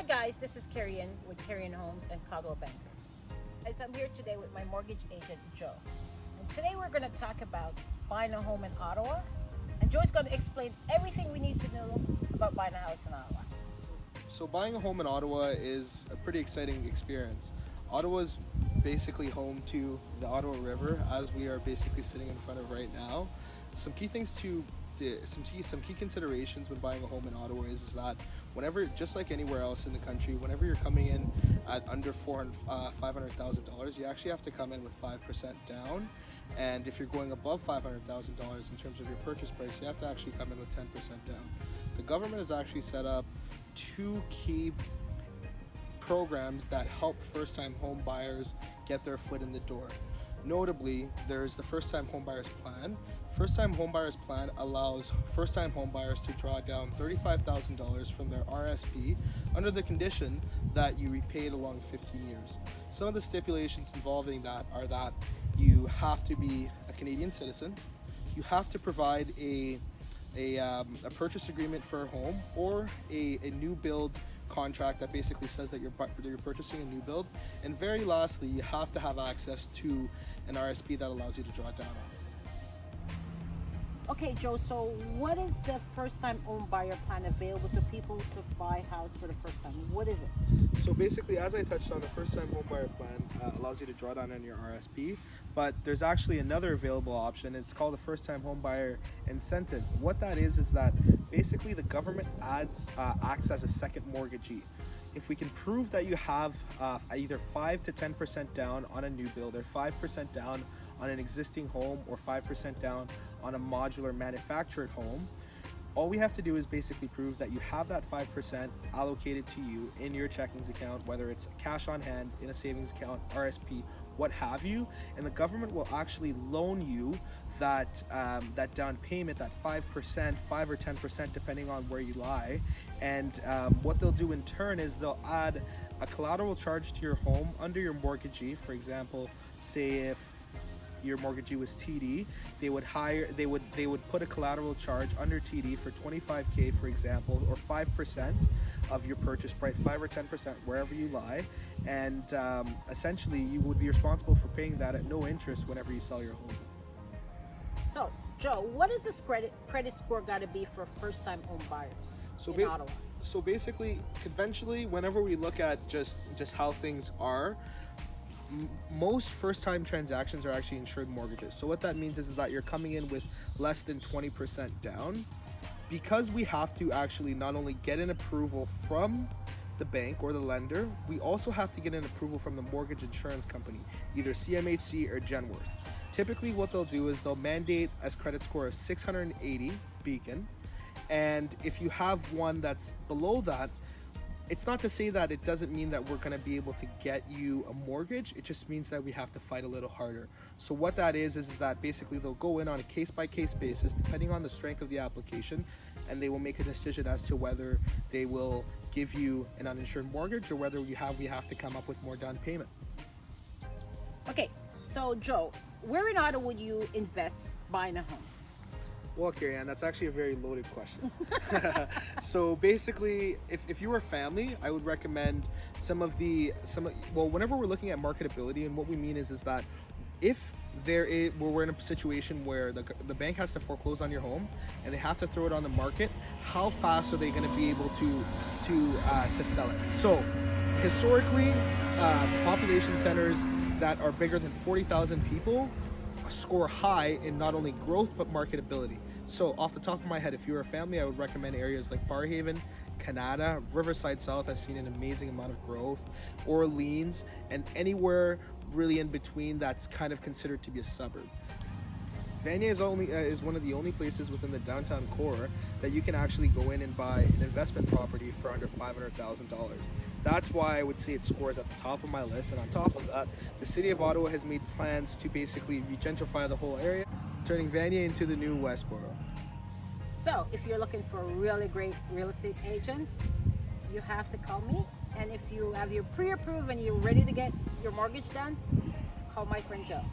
guys, this is Kerry Ann with Kerry Ann Homes and Caldwell Banker. As I'm here today with my mortgage agent, Joe. And today we're going to talk about buying a home in Ottawa. And Joe's going to explain everything we need to know about buying a house in Ottawa. So buying a home in Ottawa is a pretty exciting experience. Ottawa is basically home to the Ottawa River, as we are basically sitting in front of right now. Some key things some key considerations when buying a home in Ottawa is that whenever, just like anywhere else in the country, whenever you're coming in at under $500,000, you actually have to come in with 5% down. And if you're going above $500,000 in terms of your purchase price, you have to actually come in with 10% down. The government has actually set up two key programs that help first-time home buyers get their foot in the door. Notably, there's the First-Time Homebuyers Plan. First-Time Homebuyers Plan allows first-time homebuyers to draw down $35,000 from their RSP under the condition that you repay it along 15 years. Some of the stipulations involving that are that you have to be a Canadian citizen, you have to provide a purchase agreement for a home, or a new build contract that basically says that you're purchasing a new build, and very lastly, you have to have access to an RSP that allows you to draw down on it. Okay, Joe, so what is the first-time home buyer plan available to people to buy a house for the first time? What is it? So basically, as I touched on, the first-time home buyer plan allows you to draw down on your RSP, but there's actually another available option. It's called the first-time home buyer incentive. What that is that basically the government acts as a second mortgagee. If we can prove that you have either 5 to 10% down on a new build, or 5% down on an existing home, or 5% down on a modular manufactured home, all we have to do is basically prove that you have that 5% allocated to you in your checkings account, whether it's cash on hand, in a savings account, RSP, what have you, and the government will actually loan you that down payment, that 5%, 5 or 10%, depending on where you lie. And what they'll do in turn is they'll add a collateral charge to your home under your mortgagee. For example, say if your mortgagee was TD, they would put a collateral charge under TD for $25K, for example, or 5% of your purchase price, 5 or 10%, wherever you lie, and essentially you would be responsible for paying that at no interest whenever you sell your home. So, Joe, what is this credit score got to be for first-time home buyers in Ottawa? So basically, conventionally, whenever we look at just how things are, most first-time transactions are actually insured mortgages. So what that means is that you're coming in with less than 20% down. Because we have to actually not only get an approval from the bank or the lender, we also have to get an approval from the mortgage insurance company, either CMHC or Genworth. Typically what they'll do is they'll mandate a credit score of 680 Beacon, and if you have one that's below that, it's not to say that it doesn't mean that we're going to be able to get you a mortgage. It just means that we have to fight a little harder. So what that is that basically they'll go in on a case-by-case basis, depending on the strength of the application, and they will make a decision as to whether they will give you an uninsured mortgage or whether we have to come up with more down payment. Okay, so Joe, where in Ottawa would you invest buying a home? Well, Kerry Ann, that's actually a very loaded question. So basically, if you were a family, I would recommend whenever we're looking at marketability, and what we mean is that if we're in a situation where the bank has to foreclose on your home and they have to throw it on the market, how fast are they going to be able to sell it? So historically, population centers that are bigger than 40,000 people score high in not only growth but marketability. So off the top of my head, if you're a family, I would recommend areas like Barhaven, Canada, Riverside South has seen an amazing amount of growth, Orleans, and anywhere really in between that's kind of considered to be a suburb. Vanier is one of the only places within the downtown core that you can actually go in and buy an investment property for under $500,000. That's why I would say it scores at the top of my list. And on top of that, the City of Ottawa has made plans to basically regentrify the whole area, turning Vanier into the new Westboro. So if you're looking for a really great real estate agent, you have to call me. And if you have your pre-approved and you're ready to get your mortgage done, call my friend Joe.